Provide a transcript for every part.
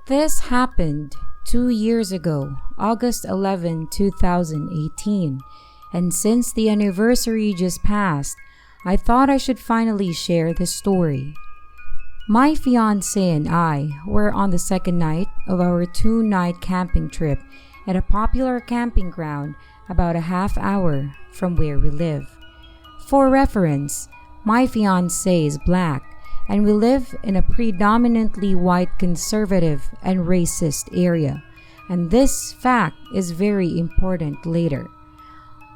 This happened 2 years ago, August 11, 2018, and since the anniversary just passed, I thought I should finally share this story. My fiance and I were on the second night of our 2-night camping trip at a popular camping ground about a half hour from where we live. For reference, my fiance is black and we live in a predominantly white conservative and racist area, and this fact is very important later.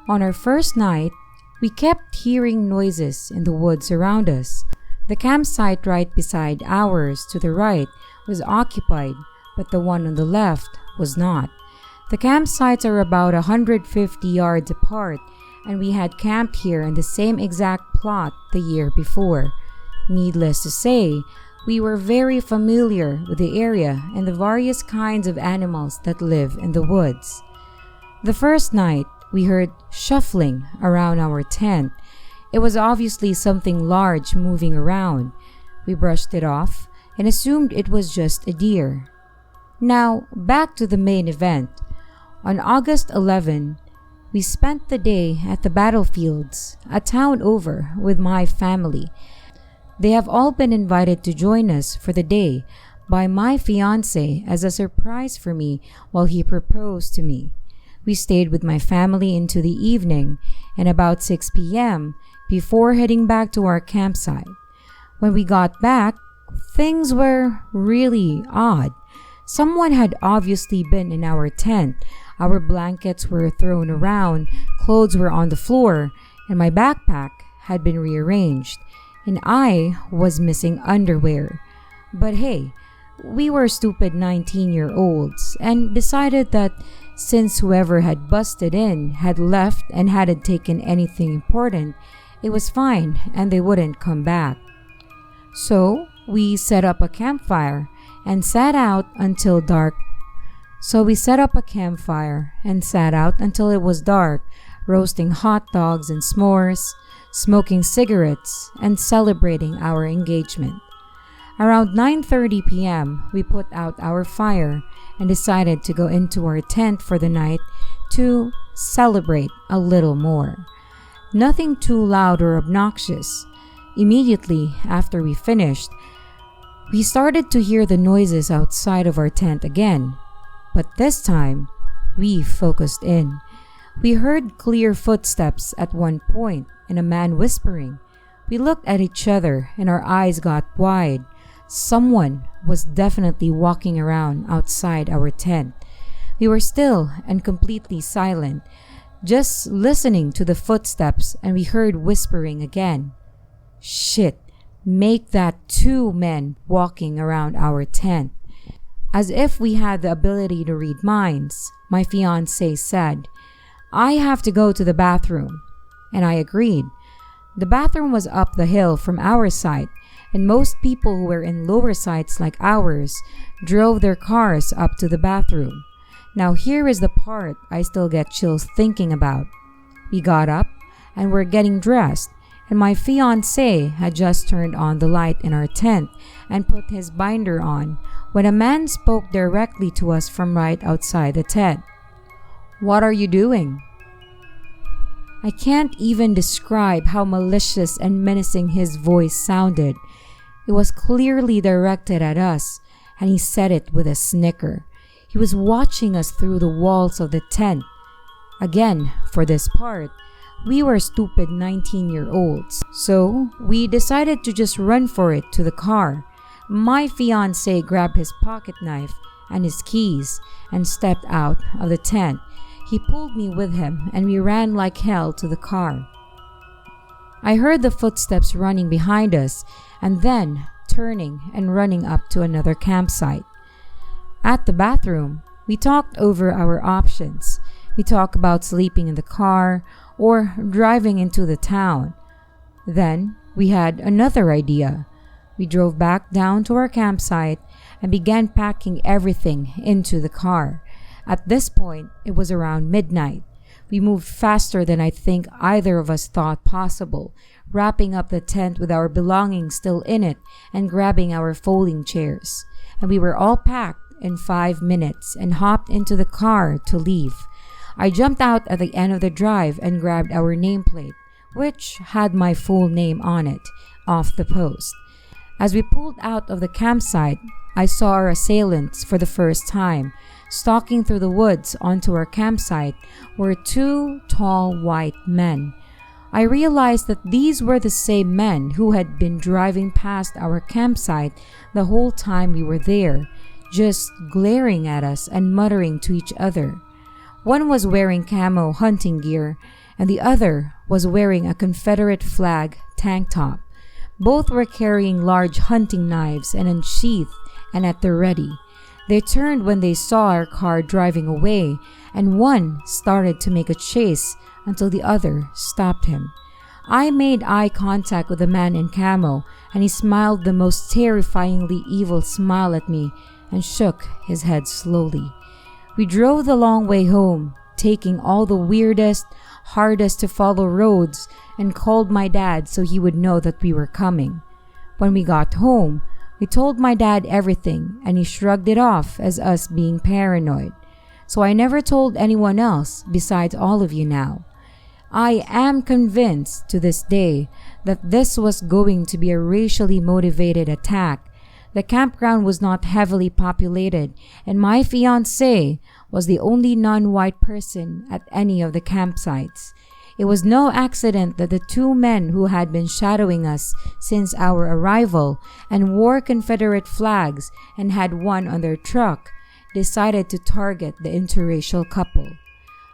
On our first night, we kept hearing noises in the woods around us. The campsite right beside ours to the right was occupied, but the one on the left was not. The campsites are about 150 yards apart, and we had camped here in the same exact plot the year before. Needless to say, we were very familiar with the area and the various kinds of animals that live in the woods. The first night, we heard shuffling around our tent. It was obviously something large moving around. We brushed it off and assumed it was just a deer. Now, back to the main event. On August 11, we spent the day at the battlefields, a town over, with my family. They have all been invited to join us for the day by my fiance as a surprise for me while he proposed to me. We stayed with my family into the evening and about 6 p.m. before heading back to our campsite. When we got back, things were really odd. Someone had obviously been in our tent. Our blankets were thrown around, clothes were on the floor, and my backpack had been rearranged, and I was missing underwear. But hey, we were stupid 19-year-olds and decided that since whoever had busted in had left and hadn't taken anything important, it was fine and they wouldn't come back. So we set up a campfire and sat out until it was dark, roasting hot dogs and s'mores, smoking cigarettes, and celebrating our engagement. Around 9:30 p.m., we put out our fire and decided to go into our tent for the night to celebrate a little more. Nothing too loud or obnoxious. Immediately after we finished, we started to hear the noises outside of our tent again, but this time, we focused in. We heard clear footsteps at one point and a man whispering. We looked at each other and our eyes got wide. Someone was definitely walking around outside our tent. We were still and completely silent, just listening to the footsteps, and we heard whispering again. Shit, make that 2 men walking around our tent. As if we had the ability to read minds, my fiance said, "I have to go to the bathroom." And I agreed. The bathroom was up the hill from our site, and most people who were in lower sites like ours drove their cars up to the bathroom. Now here is the part I still get chills thinking about. We got up and were getting dressed, and my fiance had just turned on the light in our tent and put his binder on when a man spoke directly to us from right outside the tent. "What are you doing?" I can't even describe how malicious and menacing his voice sounded. It was clearly directed at us, and he said it with a snicker. He was watching us through the walls of the tent. Again, for this part, we were stupid 19-year-olds, so we decided to just run for it to the car. My fiance grabbed his pocket knife and his keys and stepped out of the tent. He pulled me with him and we ran like hell to the car. I heard the footsteps running behind us and then turning and running up to another campsite. At the bathroom, we talked over our options. We talked about sleeping in the car or driving into the town. Then we had another idea. We drove back down to our campsite and began packing everything into the car. At this point, it was around midnight. We moved faster than I think either of us thought possible, wrapping up the tent with our belongings still in it and grabbing our folding chairs. And we were all packed in 5 minutes and hopped into the car to leave. I jumped out at the end of the drive and grabbed our nameplate, which had my full name on it, off the post. As we pulled out of the campsite, I saw our assailants for the first time. Stalking through the woods onto our campsite were 2 tall white men. I realized that these were the same men who had been driving past our campsite the whole time we were there, just glaring at us and muttering to each other. One was wearing camo hunting gear, and the other was wearing a Confederate flag tank top. Both were carrying large hunting knives and unsheathed and at the ready. They turned when they saw our car driving away, and one started to make a chase until the other stopped him. I made eye contact with the man in camo, and he smiled the most terrifyingly evil smile at me and shook his head slowly. We drove the long way home, taking all the weirdest, hardest to follow roads, and called my dad so he would know that we were coming. When we got home, we told my dad everything, and he shrugged it off as us being paranoid. So I never told anyone else besides all of you now. I am convinced to this day that this was going to be a racially motivated attack. The campground was not heavily populated, and my fiancé was the only non-white person at any of the campsites. It was no accident that the 2 men who had been shadowing us since our arrival and wore Confederate flags and had one on their truck decided to target the interracial couple.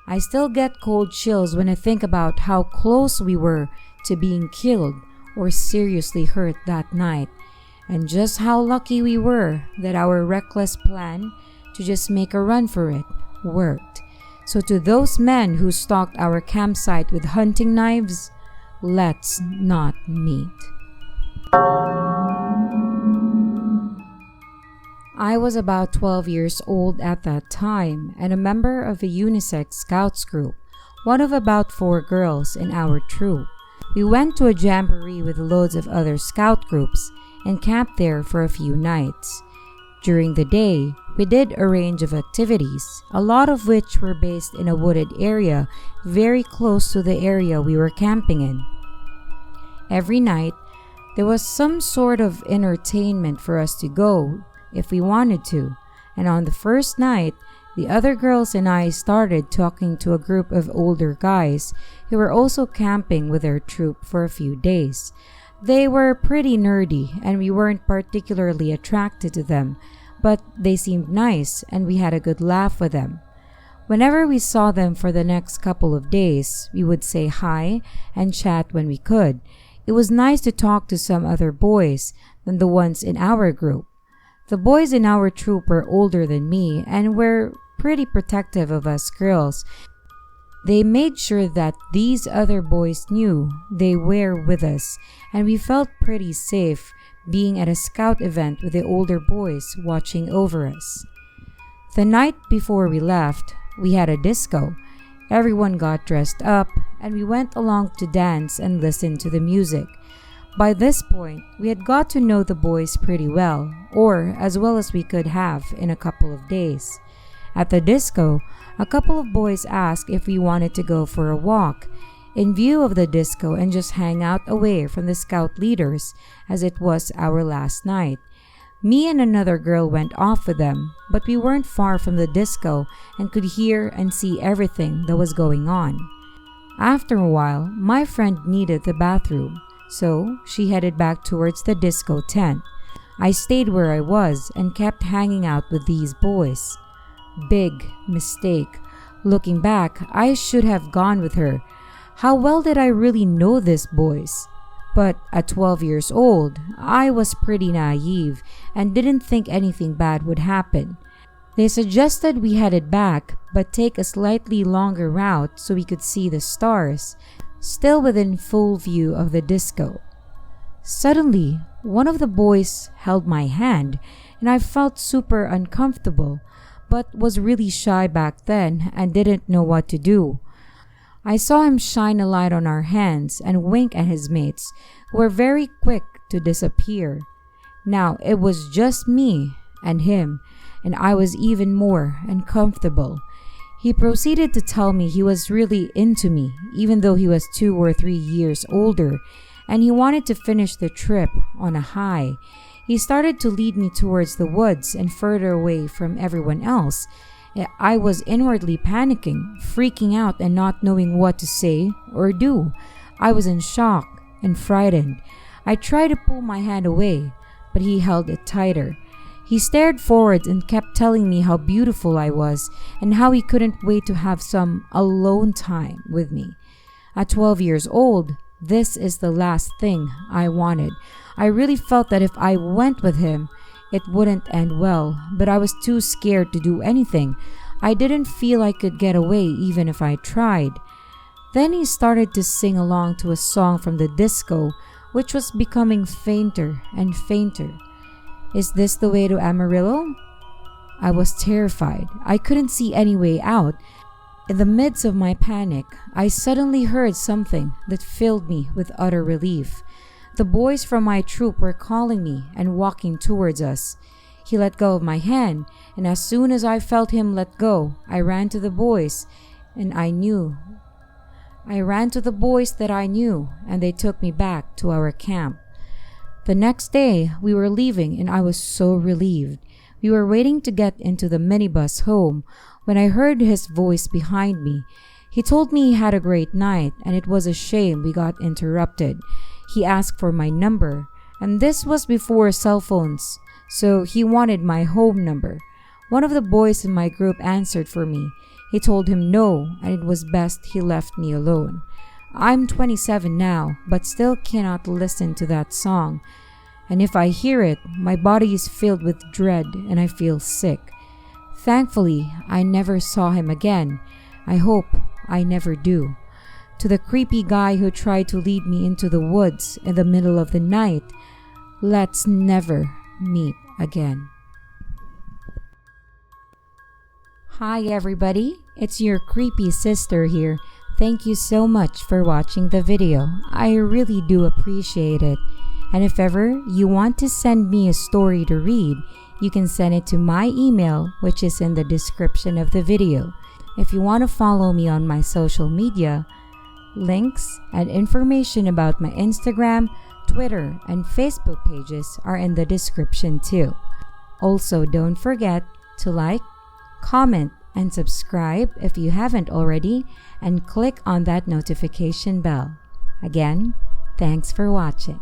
I still get cold chills when I think about how close we were to being killed or seriously hurt that night, and just how lucky we were that our reckless plan to just make a run for it worked. So to those men who stalked our campsite with hunting knives, let's not meet. I was about 12 years old at that time and a member of a unisex scouts group, one of about 4 girls in our troop. We went to a jamboree with loads of other scout groups and camped there for a few nights. During the day, we did a range of activities, a lot of which were based in a wooded area very close to the area we were camping in. Every night, there was some sort of entertainment for us to go if we wanted to, and on the first night, the other girls and I started talking to a group of older guys who were also camping with their troop for a few days. They were pretty nerdy and we weren't particularly attracted to them, but they seemed nice and we had a good laugh with them. Whenever we saw them for the next couple of days, we would say hi and chat when we could. It was nice to talk to some other boys than the ones in our group. The boys in our troop were older than me and were pretty protective of us girls. They made sure that these other boys knew they were with us, and we felt pretty safe being at a scout event with the older boys watching over us. The night before we left, we had a disco. Everyone got dressed up, and we went along to dance and listen to the music. By this point, we had got to know the boys pretty well, or as well as we could have in a couple of days. At the disco, a couple of boys asked if we wanted to go for a walk in view of the disco and just hang out away from the scout leaders, as it was our last night. Me and another girl went off with them, but we weren't far from the disco and could hear and see everything that was going on. After a while, my friend needed the bathroom, so she headed back towards the disco tent. I stayed where I was and kept hanging out with these boys. Big mistake. Looking back, I should have gone with her. How well did I really know these boys? But at 12 years old, I was pretty naive and didn't think anything bad would happen. They suggested we headed back, but take a slightly longer route so we could see the stars, still within full view of the disco. Suddenly, one of the boys held my hand, and I felt super uncomfortable, but was really shy back then and didn't know what to do. I saw him shine a light on our hands and wink at his mates, who were very quick to disappear. Now it was just me and him, and I was even more uncomfortable. He proceeded to tell me he was really into me, even though he was 2 or 3 years older, and he wanted to finish the trip on a high. He started to lead me towards the woods and further away from everyone else. I was inwardly panicking, freaking out, and not knowing what to say or do. I was in shock and frightened. I tried to pull my hand away, but he held it tighter. He stared forward and kept telling me how beautiful I was and how he couldn't wait to have some alone time with me. At 12 years old, this is the last thing I wanted. I really felt that if I went with him, it wouldn't end well, but I was too scared to do anything. I didn't feel I could get away even if I tried. Then he started to sing along to a song from the disco, which was becoming fainter and fainter. Is this the way to Amarillo? I was terrified. I couldn't see any way out. In the midst of my panic, I suddenly heard something that filled me with utter relief. The boys from my troop were calling me and walking towards us. He let go of my hand, and as soon as I felt him let go, I ran to the boys that I knew, and they took me back to our camp. The next day, we were leaving and I was so relieved. We were waiting to get into the minibus home when I heard his voice behind me. He told me he had a great night and it was a shame we got interrupted. He asked for my number, and this was before cell phones, so he wanted my home number. One of the boys in my group answered for me. He told him no, and it was best he left me alone. I'm 27 now, but still cannot listen to that song. And if I hear it, my body is filled with dread and I feel sick. Thankfully, I never saw him again. I hope I never do. To the creepy guy who tried to lead me into the woods in the middle of the night, let's never meet again. Hi everybody, it's your creepy sister here. Thank you so much for watching the video. I really do appreciate it. And if ever you want to send me a story to read, you can send it to my email, which is in the description of the video. If you want to follow me on my social media, links and information about my Instagram, Twitter, and Facebook pages are in the description too. Also, don't forget to like, comment, and subscribe if you haven't already, and click on that notification bell. Again, thanks for watching.